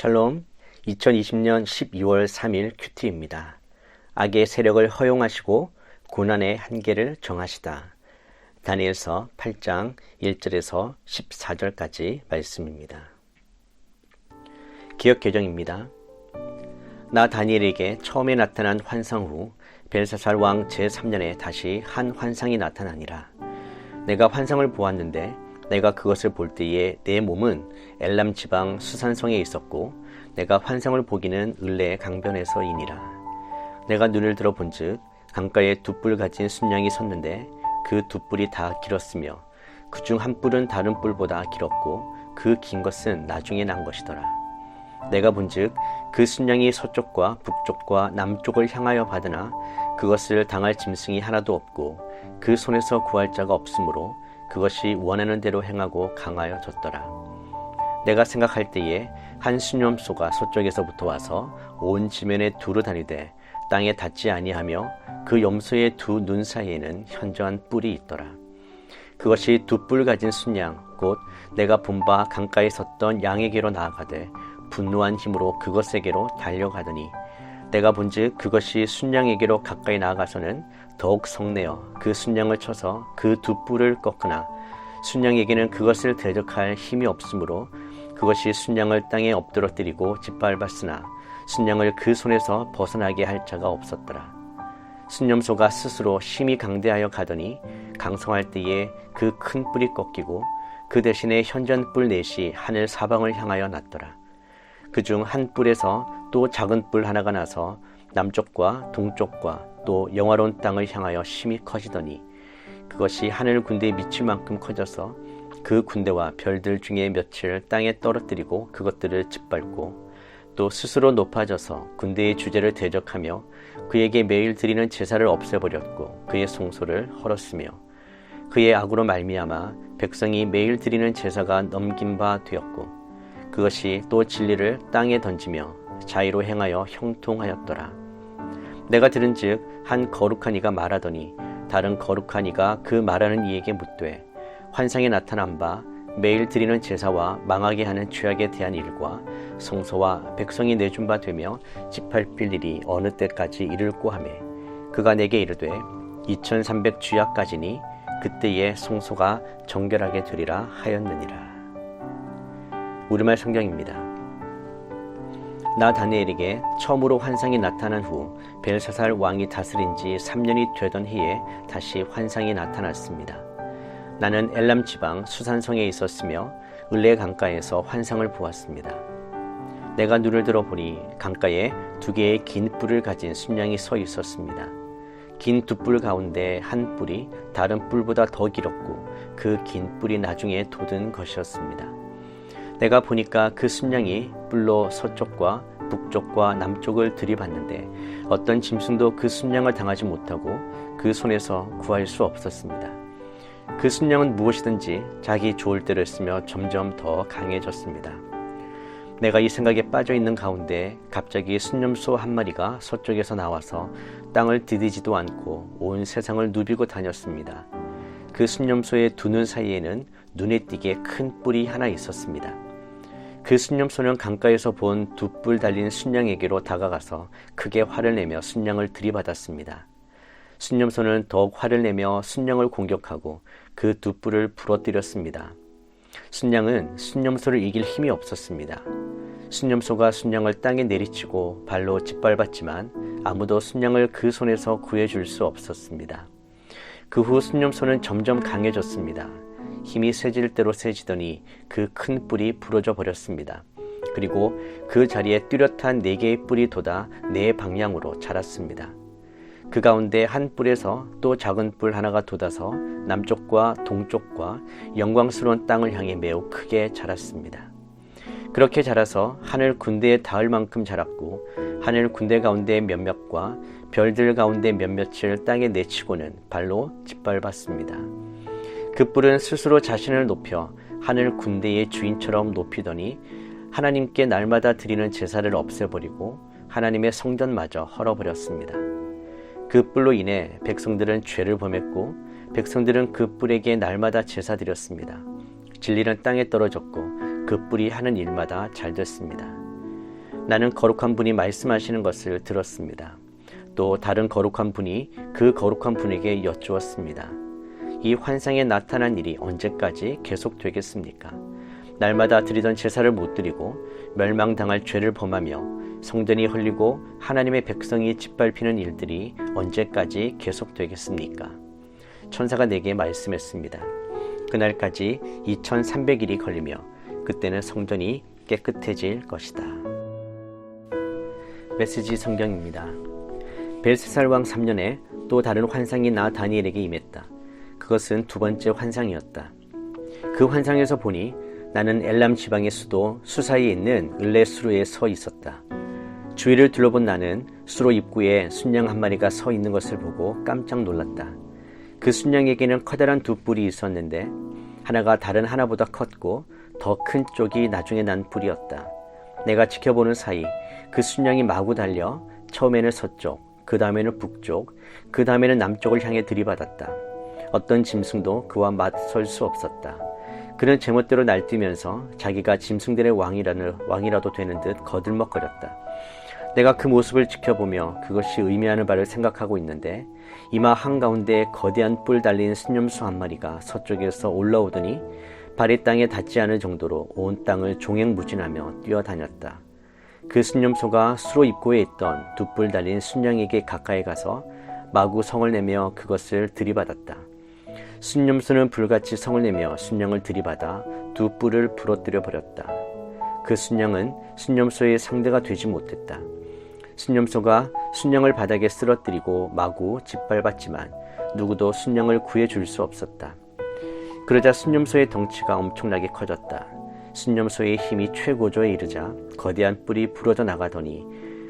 샬롬, 2020년 12월 3일 큐티입니다. 악의 세력을 허용하시고 고난의 한계를 정하시다. 다니엘서 8장 1절에서 14절까지 말씀입니다. 기억 개정입니다. 나 다니엘에게 처음에 나타난 환상 후 벨사살 왕 제3년에 다시 한 환상이 나타나니라. 내가 환상을 보았는데 내가 그것을 볼 때에 내 몸은 엘람 지방 수산성에 있었고 내가 환상을 보기는 을레 강변에서이니라. 내가 눈을 들어 본즉 강가에 두 뿔 가진 순양이 섰는데 그 두 뿔이 다 길었으며 그 중 한 뿔은 다른 뿔보다 길었고 그 긴 것은 나중에 난 것이더라. 내가 본즉 그 순양이 서쪽과 북쪽과 남쪽을 향하여 받으나 그것을 당할 짐승이 하나도 없고 그 손에서 구할 자가 없으므로 그것이 원하는 대로 행하고 강하여졌더라. 내가 생각할 때에 한 수념소가 서쪽에서부터 와서 온 지면에 두루 다니되 땅에 닿지 아니하며 그 염소의 두 눈 사이에는 현저한 뿔이 있더라. 그것이 두 뿔 가진 순양 곧 내가 본 바 강가에 섰던 양에게로 나아가되 분노한 힘으로 그것에게로 달려가더니 내가 본즉 그것이 순양에게로 가까이 나아가서는 더욱 성내어 그 순양을 쳐서 그 두 뿔을 꺾으나 순양에게는 그것을 대적할 힘이 없으므로 그것이 순양을 땅에 엎드러뜨리고 짓밟았으나 순양을 그 손에서 벗어나게 할 자가 없었더라. 순념소가 스스로 힘이 강대하여 가더니 강성할 때에 그 큰 뿔이 꺾이고 그 대신에 현전 뿔 넷이 하늘 사방을 향하여 났더라. 그중 한 뿔에서 또 작은 뿔 하나가 나서 남쪽과 동쪽과 또 영화로운 땅을 향하여 심히 커지더니 그것이 하늘 군대에 미칠 만큼 커져서 그 군대와 별들 중에 며칠 땅에 떨어뜨리고 그것들을 짓밟고 또 스스로 높아져서 군대의 주제를 대적하며 그에게 매일 드리는 제사를 없애버렸고 그의 송소를 헐었으며 그의 악으로 말미암아 백성이 매일 드리는 제사가 넘긴 바 되었고 그것이 또 진리를 땅에 던지며 자의로 행하여 형통하였더라. 내가 들은즉 한 거룩한 이가 말하더니 다른 거룩한 이가 그 말하는 이에게 묻되 환상에 나타난 바 매일 드리는 제사와 망하게 하는 죄악에 대한 일과 성소와 백성이 내준 바 되며 짓밟힐 일이 어느 때까지 이를꼬 하매 그가 내게 이르되 2300 주야까지니 그때에 성소가 정결하게 되리라 하였느니라. 우리말 성경입니다. 나 다니엘에게 처음으로 환상이 나타난 후 벨사살 왕이 다스린 지 3년이 되던 해에 다시 환상이 나타났습니다. 나는 엘람 지방 수산성에 있었으며 을레 강가에서 환상을 보았습니다. 내가 눈을 들어 보니 강가에 두 개의 긴 뿔을 가진 순양이 서 있었습니다. 긴 두 뿔 가운데 한 뿔이 다른 뿔보다 더 길었고 그 긴 뿔이 나중에 돋은 것이었습니다. 내가 보니까 그 순양이 뿔로 서쪽과 북쪽과 남쪽을 들이받는데 어떤 짐승도 그 순양을 당하지 못하고 그 손에서 구할 수 없었습니다. 그 순양은 무엇이든지 자기 좋을 대로 쓰며 점점 더 강해졌습니다. 내가 이 생각에 빠져 있는 가운데 갑자기 순념소 한 마리가 서쪽에서 나와서 땅을 디디지도 않고 온 세상을 누비고 다녔습니다. 그 순념소의 두 눈 사이에는 눈에 띄게 큰 뿔이 하나 있었습니다. 그 순념소는 강가에서 본 두 뿔 달린 순양에게로 다가가서 크게 화를 내며 순양을 들이받았습니다. 순념소는 더욱 화를 내며 순양을 공격하고 그 두 뿔을 부러뜨렸습니다. 순양은 순념소를 이길 힘이 없었습니다. 순념소가 순양을 땅에 내리치고 발로 짓밟았지만 아무도 순양을 그 손에서 구해줄 수 없었습니다. 그 후 순념소는 점점 강해졌습니다. 힘이 세질 대로 세지더니 그 큰 뿔이 부러져 버렸습니다. 그리고 그 자리에 뚜렷한 4개의 뿔이 돋아 4방향으로 자랐습니다. 그 가운데 한 뿔에서 또 작은 뿔 하나가 돋아서 남쪽과 동쪽과 영광스러운 땅을 향해 매우 크게 자랐습니다. 그렇게 자라서 하늘 군대에 닿을 만큼 자랐고 하늘 군대 가운데 몇몇과 별들 가운데 몇몇을 땅에 내치고는 발로 짓밟았습니다. 그 뿔은 스스로 자신을 높여 하늘 군대의 주인처럼 높이더니 하나님께 날마다 드리는 제사를 없애버리고 하나님의 성전마저 헐어버렸습니다. 그 뿔로 인해 백성들은 죄를 범했고 백성들은 그 뿔에게 날마다 제사 드렸습니다. 진리는 땅에 떨어졌고 그 뿔이 하는 일마다 잘 됐습니다. 나는 거룩한 분이 말씀하시는 것을 들었습니다. 또 다른 거룩한 분이 그 거룩한 분에게 여쭈었습니다. 이 환상에 나타난 일이 언제까지 계속되겠습니까? 날마다 드리던 제사를 못 드리고 멸망당할 죄를 범하며 성전이 흘리고 하나님의 백성이 짓밟히는 일들이 언제까지 계속되겠습니까? 천사가 내게 말씀했습니다. 그날까지 2300일이 걸리며 그때는 성전이 깨끗해질 것이다. 메시지 성경입니다. 벨스살 왕 3년에 또 다른 환상이 나 다니엘에게 임했다. 그것은 두 번째 환상이었다. 그 환상에서 보니 나는 엘람 지방의 수도 수사에 있는 을레수르에 서 있었다. 주위를 둘러본 나는 수로 입구에 순양 한 마리가 서 있는 것을 보고 깜짝 놀랐다. 그 순양에게는 커다란 두 뿔이 있었는데 하나가 다른 하나보다 컸고 더 큰 쪽이 나중에 난 뿔이었다. 내가 지켜보는 사이 그 순양이 마구 달려 처음에는 서쪽, 그 다음에는 북쪽, 그 다음에는 남쪽을 향해 들이받았다. 어떤 짐승도 그와 맞설 수 없었다. 그는 제멋대로 날뛰면서 자기가 짐승들의 왕이라도 되는 듯 거들먹거렸다. 내가 그 모습을 지켜보며 그것이 의미하는 바를 생각하고 있는데 이마 한가운데 거대한 뿔 달린 순념소 한 마리가 서쪽에서 올라오더니 발이 땅에 닿지 않을 정도로 온 땅을 종횡무진하며 뛰어다녔다. 그 순념소가 수로 입구에 있던 두 뿔 달린 순양에게 가까이 가서 마구 성을 내며 그것을 들이받았다. 순념소는 불같이 성을 내며 순양을 들이받아 두 뿔을 부러뜨려 버렸다. 그 순양은 순념소의 상대가 되지 못했다. 순념소가 순양을 바닥에 쓰러뜨리고 마구 짓밟았지만 누구도 순양을 구해줄 수 없었다. 그러자 순념소의 덩치가 엄청나게 커졌다. 순념소의 힘이 최고조에 이르자 거대한 뿔이 부러져 나가더니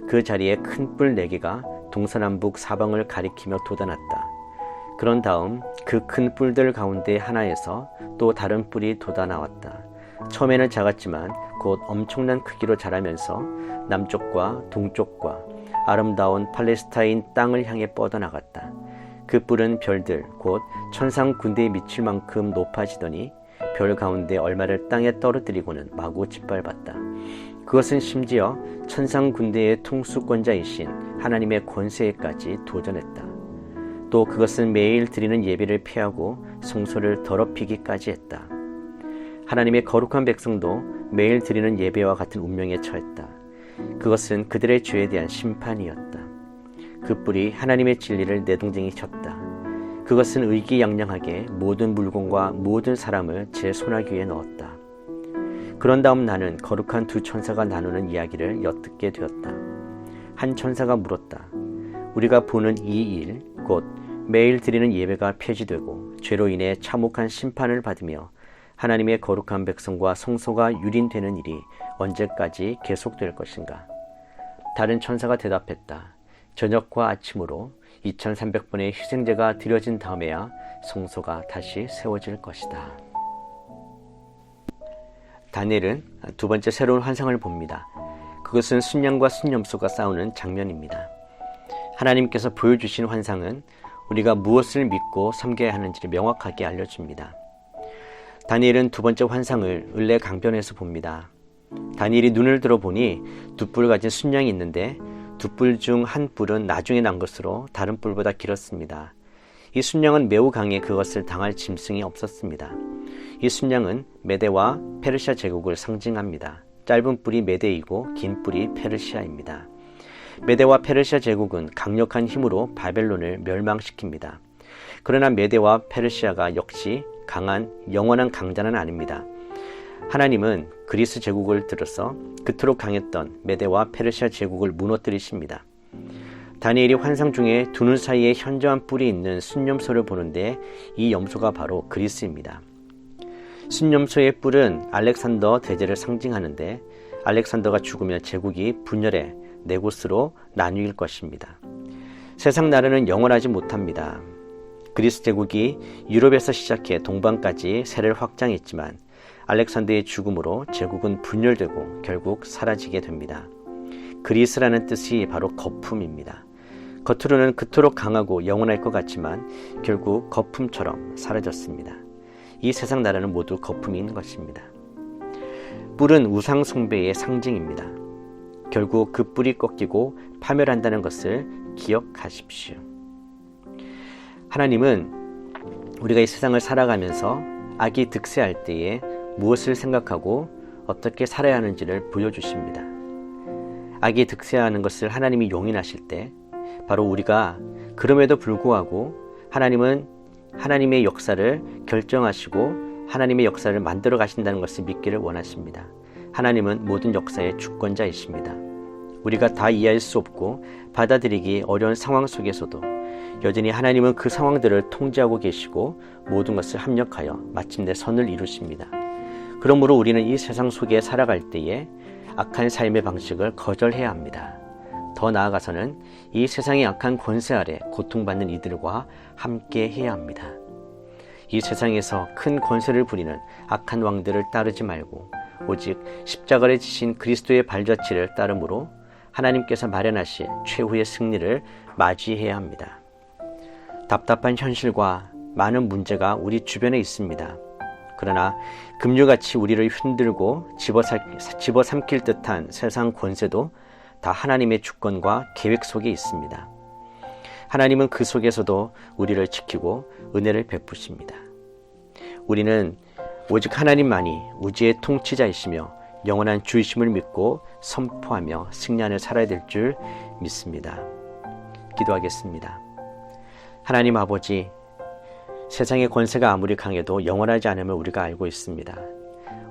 그 자리에 큰 뿔 4개가 동서남북 사방을 가리키며 돋아났다. 그런 다음 그 큰 뿔들 가운데 하나에서 또 다른 뿔이 돋아나왔다. 처음에는 작았지만 곧 엄청난 크기로 자라면서 남쪽과 동쪽과 아름다운 팔레스타인 땅을 향해 뻗어나갔다. 그 뿔은 별들 곧 천상 군대에 미칠 만큼 높아지더니 별 가운데 얼마를 땅에 떨어뜨리고는 마구 짓밟았다. 그것은 심지어 천상 군대의 통수권자이신 하나님의 권세에까지 도전했다. 또 그것은 매일 드리는 예배를 피하고 성소를 더럽히기까지 했다. 하나님의 거룩한 백성도 매일 드리는 예배와 같은 운명에 처했다. 그것은 그들의 죄에 대한 심판이었다. 그 뿔이 하나님의 진리를 내동댕이 쳤다. 그것은 의기양양하게 모든 물건과 모든 사람을 제 손아귀에 넣었다. 그런 다음 나는 거룩한 두 천사가 나누는 이야기를 엿듣게 되었다. 한 천사가 물었다. 우리가 보는 이 일, 곧 매일 드리는 예배가 폐지되고 죄로 인해 참혹한 심판을 받으며 하나님의 거룩한 백성과 성소가 유린되는 일이 언제까지 계속될 것인가? 다른 천사가 대답했다. 저녁과 아침으로 2300번의 희생제가 드려진 다음에야 성소가 다시 세워질 것이다. 다니엘은 두 번째 새로운 환상을 봅니다. 그것은 순양과 순념소가 싸우는 장면입니다. 하나님께서 보여주신 환상은 우리가 무엇을 믿고 섬겨야 하는지를 명확하게 알려줍니다. 다니엘은 두 번째 환상을 을레 강변에서 봅니다. 다니엘이 눈을 들어보니 두 뿔 가진 순양이 있는데 두 뿔 중 한 뿔은 나중에 난 것으로 다른 뿔보다 길었습니다. 이 순양은 매우 강해 그것을 당할 짐승이 없었습니다. 이 순양은 메대와 페르시아 제국을 상징합니다. 짧은 뿔이 메대이고 긴 뿔이 페르시아입니다. 메대와 페르시아 제국은 강력한 힘으로 바벨론을 멸망시킵니다. 그러나 메대와 페르시아가 역시 강한 영원한 강자는 아닙니다. 하나님은 그리스 제국을 들어서 그토록 강했던 메대와 페르시아 제국을 무너뜨리십니다. 다니엘이 환상 중에 두 눈 사이에 현저한 뿔이 있는 순념소를 보는데 이 염소가 바로 그리스입니다. 순념소의 뿔은 알렉산더 대제를 상징하는데 알렉산더가 죽으면 제국이 분열해 네 곳으로 나뉘일 것입니다. 세상 나라는 영원하지 못합니다. 그리스 제국이 유럽에서 시작해 동방까지 세를 확장했지만 알렉산더의 죽음으로 제국은 분열되고 결국 사라지게 됩니다. 그리스라는 뜻이 바로 거품입니다. 겉으로는 그토록 강하고 영원할 것 같지만 결국 거품처럼 사라졌습니다. 이 세상 나라는 모두 거품인 것입니다. 뿔은 우상 숭배의 상징입니다. 결국 그 뿌리 꺾이고 파멸한다는 것을 기억하십시오. 하나님은 우리가 이 세상을 살아가면서 악이 득세할 때에 무엇을 생각하고 어떻게 살아야 하는지를 보여주십니다. 악이 득세하는 것을 하나님이 용인하실 때 바로 우리가 그럼에도 불구하고 하나님은 하나님의 역사를 결정하시고 하나님의 역사를 만들어 가신다는 것을 믿기를 원하십니다. 하나님은 모든 역사의 주권자이십니다. 우리가 다 이해할 수 없고 받아들이기 어려운 상황 속에서도 여전히 하나님은 그 상황들을 통제하고 계시고 모든 것을 합력하여 마침내 선을 이루십니다. 그러므로 우리는 이 세상 속에 살아갈 때에 악한 삶의 방식을 거절해야 합니다. 더 나아가서는 이 세상의 악한 권세 아래 고통받는 이들과 함께 해야 합니다. 이 세상에서 큰 권세를 부리는 악한 왕들을 따르지 말고 오직 십자가에 지신 그리스도의 발자취를 따름으로 하나님께서 마련하신 최후의 승리를 맞이해야 합니다. 답답한 현실과 많은 문제가 우리 주변에 있습니다. 그러나 급류같이 우리를 흔들고 집어삼킬 듯한 세상 권세도 다 하나님의 주권과 계획 속에 있습니다. 하나님은 그 속에서도 우리를 지키고 은혜를 베푸십니다. 우리는 오직 하나님만이 우주의 통치자이시며 영원한 주이심을 믿고 선포하며 승리하며 살아야 될 줄 믿습니다. 기도하겠습니다. 하나님 아버지, 세상의 권세가 아무리 강해도 영원하지 않음을 우리가 알고 있습니다.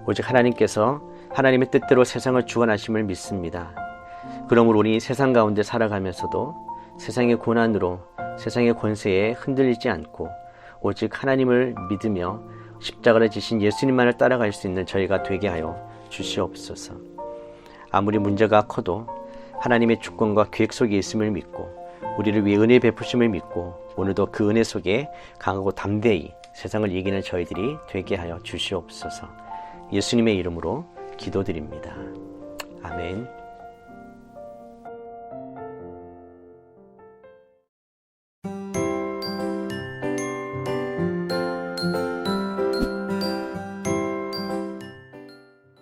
오직 하나님께서 하나님의 뜻대로 세상을 주관하심을 믿습니다. 그러므로 우리 세상 가운데 살아가면서도 세상의 고난으로 세상의 권세에 흔들리지 않고 오직 하나님을 믿으며 십자가를 지신 예수님만을 따라갈 수 있는 저희가 되게 하여 주시옵소서. 아무리 문제가 커도 하나님의 주권과 계획 속에 있음을 믿고 우리를 위해 은혜 베푸심을 믿고 오늘도 그 은혜 속에 강하고 담대히 세상을 이기는 저희들이 되게 하여 주시옵소서. 예수님의 이름으로 기도드립니다. 아멘.